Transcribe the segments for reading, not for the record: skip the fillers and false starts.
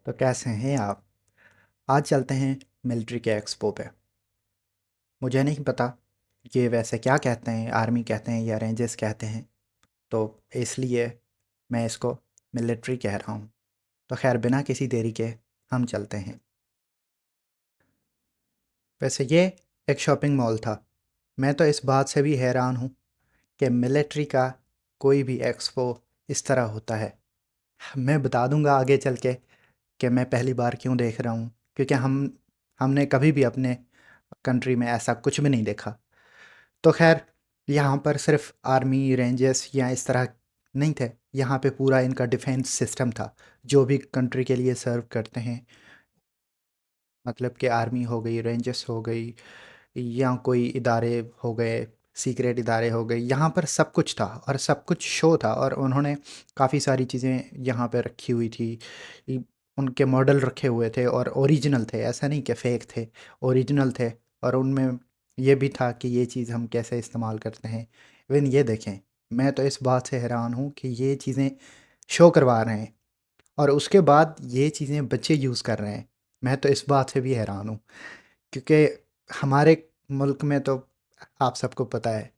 तो कैसे हैं आप? आज चलते हैं मिलिट्री के एक्सपो पे। मुझे नहीं पता ये वैसे क्या कहते हैं, आर्मी कहते हैं या रेंजर्स कहते हैं, तो इसलिए मैं इसको मिलिट्री कह रहा हूँ। तो खैर बिना किसी देरी के हम चलते हैं। वैसे ये एक शॉपिंग मॉल था। मैं तो इस बात से भी हैरान हूँ कि मिलिट्री का कोई भी एक्सपो इस तरह होता है। मैं बता दूंगा आगे चल के कि मैं पहली बार क्यों देख रहा हूँ, क्योंकि हमने कभी भी अपने कंट्री में ऐसा कुछ भी नहीं देखा। तो खैर यहाँ पर सिर्फ आर्मी रेंजर्स या इस तरह नहीं थे। यहाँ पे पूरा इनका डिफेंस सिस्टम था, जो भी कंट्री के लिए सर्व करते हैं। मतलब कि आर्मी हो गई, रेंजर्स हो गई, या कोई इदारे हो गए, सीक्रेट इदारे हो गए, यहाँ पर सब कुछ था और सब कुछ शो था। और उन्होंने काफ़ी सारी चीज़ें यहाँ पे रखी हुई थी। इ- उनके मॉडल रखे हुए थे और ओरिजिनल थे, ऐसा नहीं कि फ़ेक थे, ओरिजिनल थे। और उनमें ये भी था कि ये चीज़ हम कैसे इस्तेमाल करते हैं। इवन ये देखें, मैं तो इस बात से हैरान हूँ कि ये चीज़ें शो करवा रहे हैं और उसके बाद ये चीज़ें बच्चे यूज़ कर रहे हैं। मैं तो इस बात से भी हैरान हूँ, क्योंकि हमारे मुल्क में तो आप सबको पता है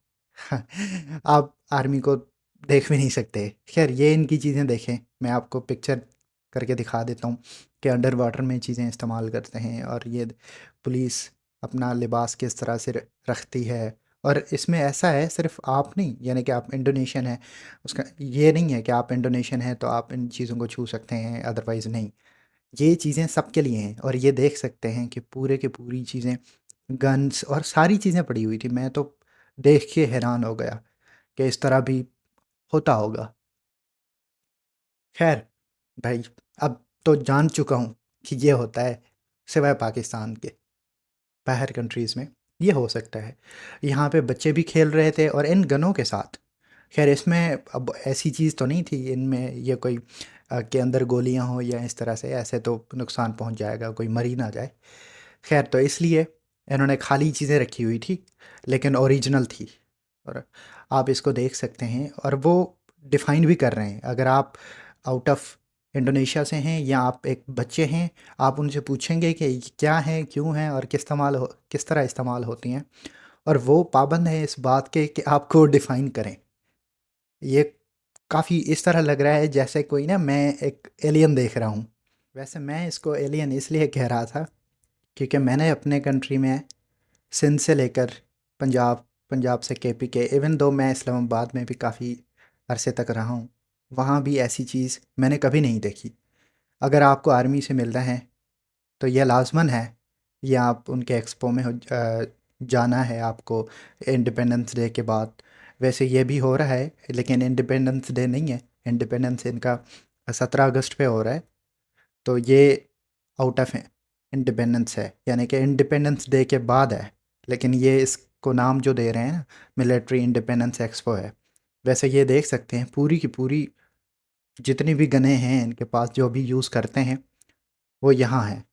आप आर्मी को देख भी नहीं सकते। खैर ये इनकी चीज़ें देखें, मैं आपको पिक्चर करके दिखा देता हूँ कि अंडर वाटर में चीज़ें इस्तेमाल करते हैं। और ये पुलिस अपना लिबास किस तरह से रखती है। और इसमें ऐसा है, सिर्फ आप नहीं, यानी कि आप इंडोनेशियन हैं, उसका ये नहीं है कि आप इंडोनेशियन हैं तो आप इन चीज़ों को छू सकते हैं, अदरवाइज़ नहीं। ये चीज़ें सबके लिए हैं। और ये देख सकते हैं कि पूरे के पूरी चीज़ें, गन्स और सारी चीज़ें पड़ी हुई थी। मैं तो देख के हैरान हो गया कि इस तरह भी होता होगा। खैर भाई, अब तो जान चुका हूँ कि ये होता है, सिवाय पाकिस्तान के। बाहर कंट्रीज़ में ये हो सकता है। यहाँ पे बच्चे भी खेल रहे थे और इन गनों के साथ। खैर इसमें अब ऐसी चीज़ तो नहीं थी इनमें, ये कोई के अंदर गोलियाँ हो या इस तरह से, ऐसे तो नुकसान पहुँच जाएगा, कोई मर ही ना जाए। खैर तो इसलिए इन्होंने खाली चीज़ें रखी हुई थी, लेकिन ओरिजिनल थी। और आप इसको देख सकते हैं और वो डिफ़ाइन भी कर रहे हैं। अगर आप आउट ऑफ इंडोनेशिया से हैं या आप एक बच्चे हैं, आप उनसे पूछेंगे कि ये क्या है, क्यों है और किस तरह इस्तेमाल होती हैं, और वो पाबंद हैं इस बात के कि आपको डिफ़ाइन करें। ये काफ़ी इस तरह लग रहा है जैसे कोई ना, मैं एक एलियन देख रहा हूँ। वैसे मैं इसको एलियन इसलिए कह रहा था क्योंकि मैंने अपने कंट्री में सिंध से लेकर पंजाब, पंजाब से केपी के, इवन दो मैं इस्लामाबाद में भी काफ़ी अरसे तक रहा हूँ, वहाँ भी ऐसी चीज़ मैंने कभी नहीं देखी। अगर आपको आर्मी से मिलना है तो यह लाजमन है, या आप उनके एक्सपो में जाना है आपको इंडिपेंडेंस डे के बाद। वैसे ये भी हो रहा है, लेकिन इंडिपेंडेंस डे नहीं है। इंडिपेंडेंस इनका 17 अगस्त पे हो रहा है। तो ये आउट ऑफ इंडिपेंडेंस है, यानी कि इंडिपेंडेंस डे के बाद है। लेकिन ये इसको नाम जो दे रहे हैं ना, मिलिट्री इंडिपेंडेंस एक्सपो है। वैसे ये देख सकते हैं पूरी की पूरी जितनी भी गनें हैं इनके पास, जो भी यूज़ करते हैं, वो यहाँ हैं।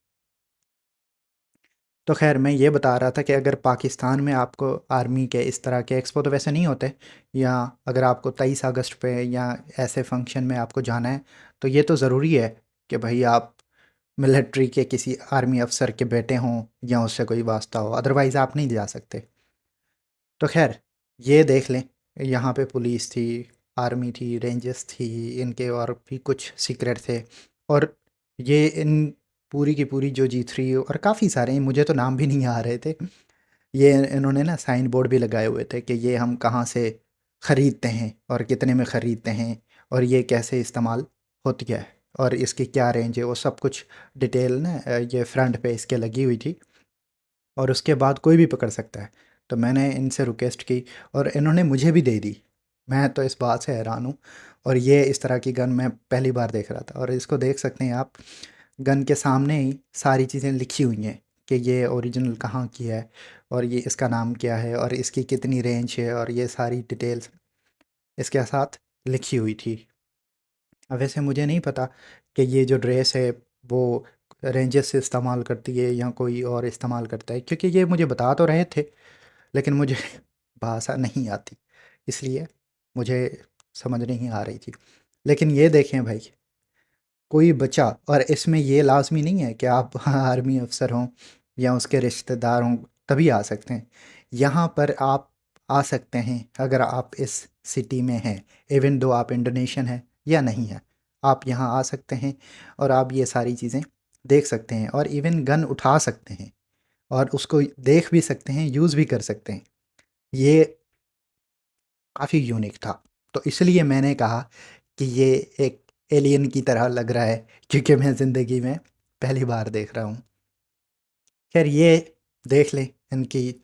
तो खैर मैं ये बता रहा था कि अगर पाकिस्तान में आपको आर्मी के इस तरह के एक्सपो तो वैसे नहीं होते, या अगर आपको 23 अगस्त पे या ऐसे फंक्शन में आपको जाना है, तो ये तो ज़रूरी है कि भाई आप मिलिट्री के किसी आर्मी अफसर के बेटे हों या उससे कोई वास्ता हो, अदरवाइज़ आप नहीं जा सकते। तो खैर ये देख लें, यहाँ पे पुलिस थी, आर्मी थी, रेंजर्स थी, इनके और भी कुछ सीक्रेट थे। और ये इन पूरी की पूरी जो G3 और काफ़ी सारे हैं, मुझे तो नाम भी नहीं आ रहे थे। ये इन्होंने ना साइन बोर्ड भी लगाए हुए थे कि ये हम कहाँ से ख़रीदते हैं और कितने में ख़रीदते हैं, और ये कैसे इस्तेमाल होती है और इसकी क्या रेंज है, वो सब कुछ डिटेल ना ये फ्रंट पे इसके लगी हुई थी। और उसके बाद कोई भी पकड़ सकता है। तो मैंने इनसे रिक्वेस्ट की और इन्होंने मुझे भी दे दी। मैं तो इस बात से हैरान हूँ। और ये इस तरह की गन मैं पहली बार देख रहा था। और इसको देख सकते हैं आप, गन के सामने ही सारी चीज़ें लिखी हुई हैं कि ये ओरिजिनल कहाँ की है और ये इसका नाम क्या है और इसकी कितनी रेंज है, और ये सारी डिटेल्स इसके साथ लिखी हुई थी। अब वैसे मुझे नहीं पता कि ये जो ड्रेस है वो रेंजर्स से इस्तेमाल करती है या कोई और इस्तेमाल करता है, क्योंकि ये मुझे बता तो रहे थे, लेकिन मुझे भाषा नहीं आती, इसलिए मुझे समझ नहीं आ रही थी। लेकिन ये देखें भाई, कोई बच्चा, और इसमें ये लाज़मी नहीं है कि आप आर्मी अफ़सर हों या उसके रिश्तेदार हों तभी आ सकते हैं। यहाँ पर आप आ सकते हैं अगर आप इस सिटी में हैं, इवन दो आप इंडोनेशियन हैं या नहीं हैं। आप यहाँ आ सकते हैं और आप ये सारी चीज़ें देख सकते हैं और इवन गन उठा सकते हैं और उसको देख भी सकते हैं, यूज़ भी कर सकते हैं। ये काफ़ी यूनिक था। तो इसलिए मैंने कहा कि ये एक एलियन की तरह लग रहा है, क्योंकि मैं ज़िंदगी में पहली बार देख रहा हूँ। ख़ैर ये देख लें, इनकी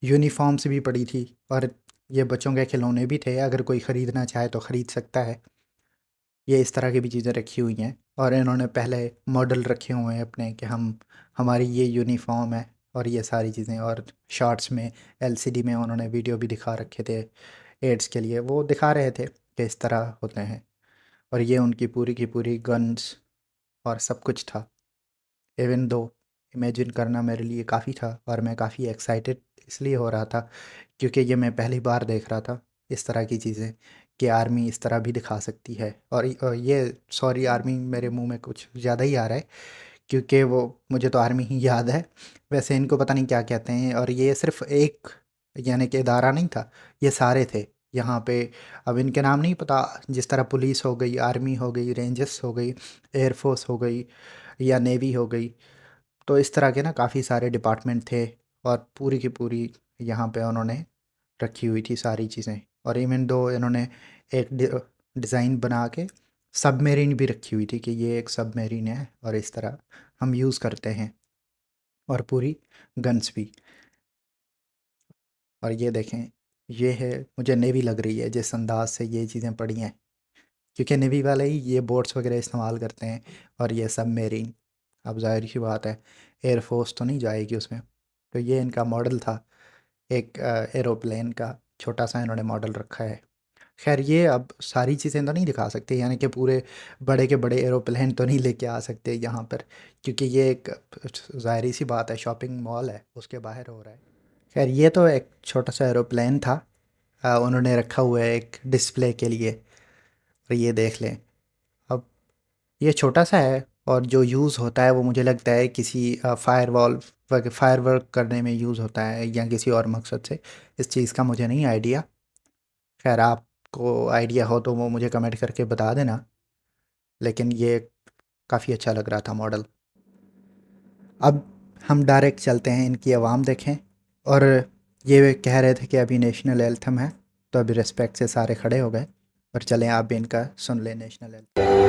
यूनिफ़ॉर्म्स भी पड़ी थी और ये बच्चों के खिलौने भी थे, अगर कोई ख़रीदना चाहे तो ख़रीद सकता है। ये इस तरह की भी चीज़ें रखी हुई हैं और इन्होंने पहले मॉडल रखे हुए हैं अपने कि हमारी ये यूनिफ़ॉर्म है और ये सारी चीज़ें, और शॉर्ट्स में एलसीडी में उन्होंने वीडियो भी दिखा रखे थे एड्स के लिए, वो दिखा रहे थे कि इस तरह होते हैं। और ये उनकी पूरी की पूरी गन्स और सब कुछ था। इवन दो इमेजिन करना मेरे लिए काफ़ी था और मैं काफ़ी एक्साइटेड इसलिए हो रहा था क्योंकि ये मैं पहली बार देख रहा था इस तरह की चीज़ें, कि आर्मी इस तरह भी दिखा सकती है। और ये सॉरी, आर्मी मेरे मुंह में कुछ ज़्यादा ही आ रहा है क्योंकि वो मुझे तो आर्मी ही याद है। वैसे इनको पता नहीं क्या कहते हैं, और ये सिर्फ़ एक यानी कि इदारा नहीं था, ये सारे थे यहाँ पे। अब इनके नाम नहीं पता, जिस तरह पुलिस हो गई, आर्मी हो गई, रेंजर्स हो गई, एयरफोर्स हो गई या नेवी हो गई, तो इस तरह के ना काफ़ी सारे डिपार्टमेंट थे और पूरी की पूरी यहाँ पे उन्होंने रखी हुई थी सारी चीज़ें। और इवन दो इन्होंने एक डिज़ाइन बना के सबमेरीन भी रखी हुई थी कि ये एक सबमेरीन है और इस तरह हम यूज़ करते हैं, और पूरी गन्स भी। और ये देखें, ये है, मुझे नेवी लग रही है जिस अंदाज से ये चीज़ें पड़ी हैं, क्योंकि नेवी वाले ही ये बोट्स वगैरह इस्तेमाल करते हैं। और ये सबमेरीन, अब ज़ाहिर सी बात है एयरफोर्स तो नहीं जाएगी उसमें। तो ये इनका मॉडल था, एक एरोप्लेन का छोटा सा इन्होंने मॉडल रखा है। खैर ये अब सारी चीज़ें तो नहीं दिखा सकते, यानी कि पूरे बड़े के बड़े एरोप्लेन तो नहीं लेके आ सकते यहाँ पर, क्योंकि ये एक ज़ाहिर सी बात है शॉपिंग मॉल है, उसके बाहर हो रहा है। खैर ये तो एक छोटा सा एरोप्लेन था, उन्होंने रखा हुआ है एक डिस्प्ले के लिए। और ये देख लें, अब ये छोटा सा है और जो यूज़ होता है वो मुझे लगता है किसी फायरवर्क करने में यूज़ होता है या किसी और मकसद से। इस चीज़ का मुझे नहीं आइडिया। खैर आपको आइडिया हो तो वो मुझे कमेंट करके बता देना, लेकिन ये काफ़ी अच्छा लग रहा था मॉडल। अब हम डायरेक्ट चलते हैं, इनकी आवाम देखें। और ये कह रहे थे कि अभी नेशनल एंथम है, तो अभी रिस्पेक्ट से सारे खड़े हो गए, और चलें आप भी इनका सुन लें नेशनल एंथम।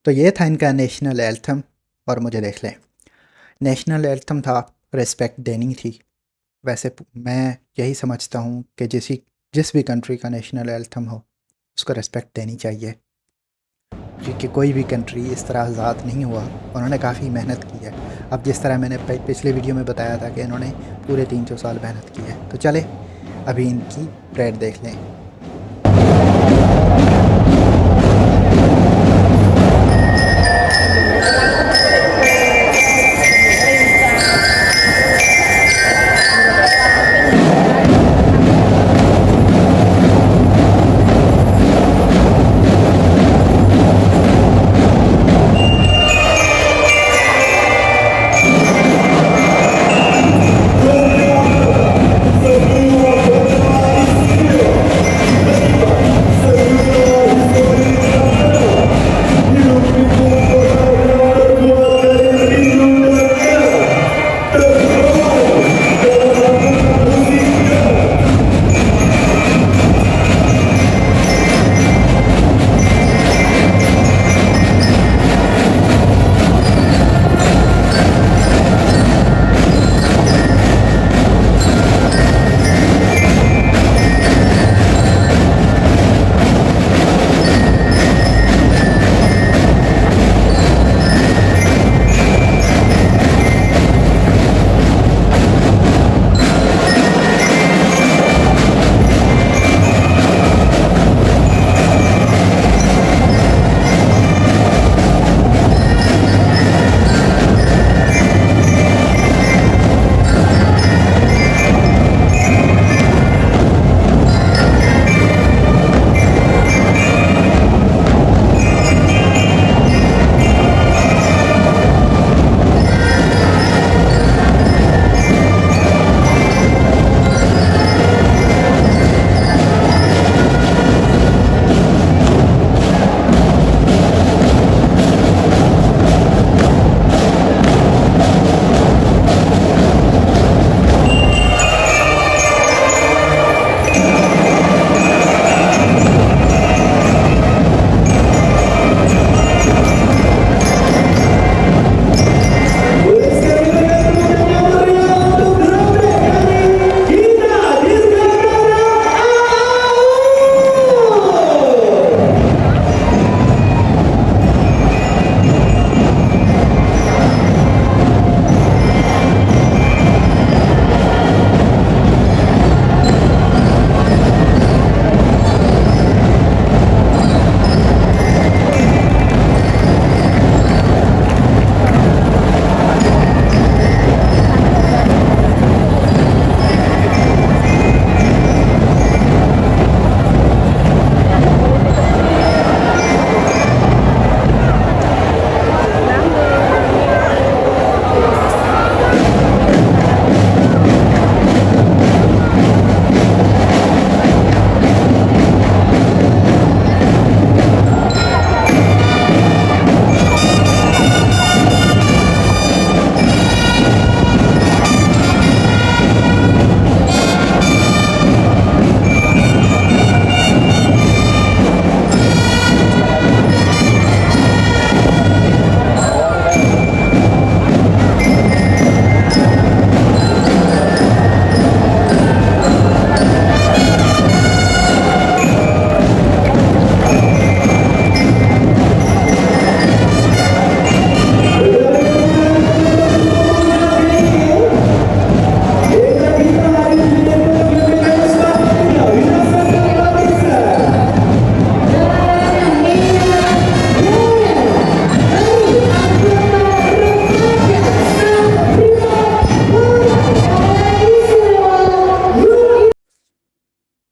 तो ये था इनका नेशनल एंथम। और मुझे देख लें, नेशनल एंथम था, रिस्पेक्ट देनी थी। वैसे मैं यही समझता हूँ कि जिस भी कंट्री का नेशनल एंथम हो उसको रिस्पेक्ट देनी चाहिए, क्योंकि कोई भी कंट्री इस तरह आज़ाद नहीं हुआ, उन्होंने काफ़ी मेहनत की है। अब जिस तरह मैंने पिछले वीडियो में बताया था कि इन्होंने पूरे 300 साल मेहनत की है। तो चले अभी इनकी परेड देख लें।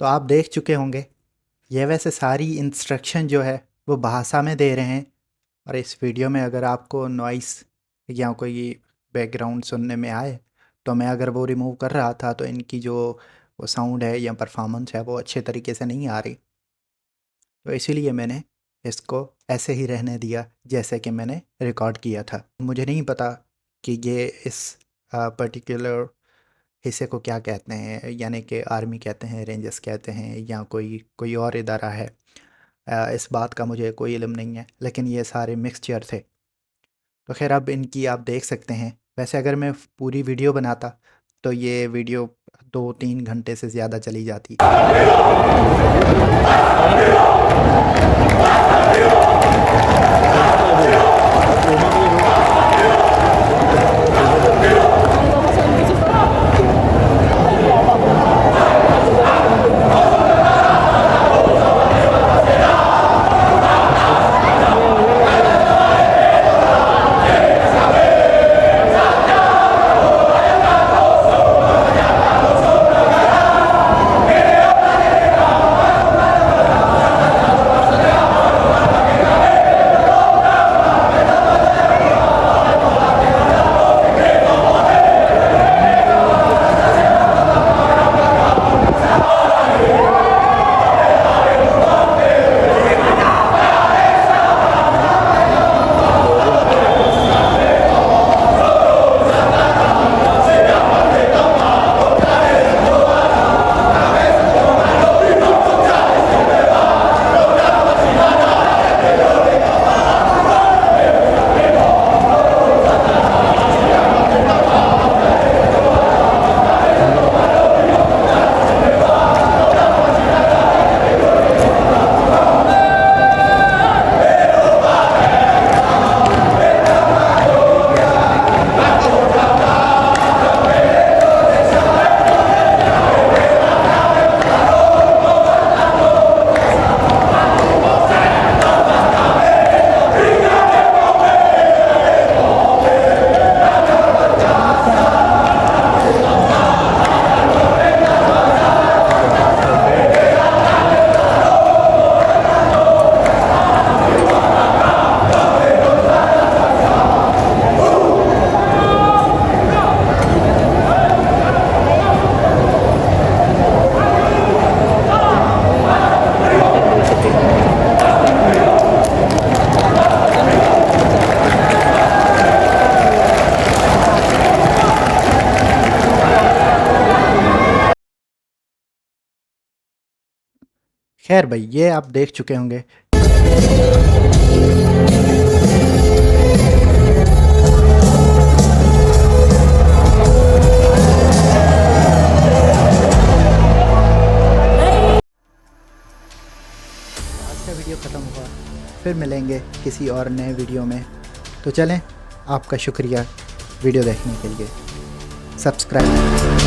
तो आप देख चुके होंगे ये वैसे सारी इंस्ट्रक्शन जो है वो भाषा में दे रहे हैं। और इस वीडियो में अगर आपको नॉइस या कोई बैकग्राउंड सुनने में आए तो मैं अगर वो रिमूव कर रहा था तो इनकी जो वो साउंड है या परफॉर्मेंस है वो अच्छे तरीके से नहीं आ रही, तो इसीलिए मैंने इसको ऐसे ही रहने दिया जैसे कि मैंने रिकॉर्ड किया था। मुझे नहीं पता कि ये इस पर्टिकुलर हिस्से को क्या कहते हैं, यानी कि आर्मी कहते हैं, रेंजर्स कहते हैं, या कोई कोई और इदारा है। इस बात का मुझे कोई इल्म नहीं है, लेकिन ये सारे मिक्सचर थे। तो खैर अब इनकी आप देख सकते हैं। वैसे अगर मैं पूरी वीडियो बनाता तो ये वीडियो 2-3 घंटे से ज़्यादा चली जाती। खैर भाई, ये आप देख चुके होंगे। आज का वीडियो ख़त्म हुआ, फिर मिलेंगे किसी और नए वीडियो में। तो चलें, आपका शुक्रिया वीडियो देखने के लिए। सब्सक्राइब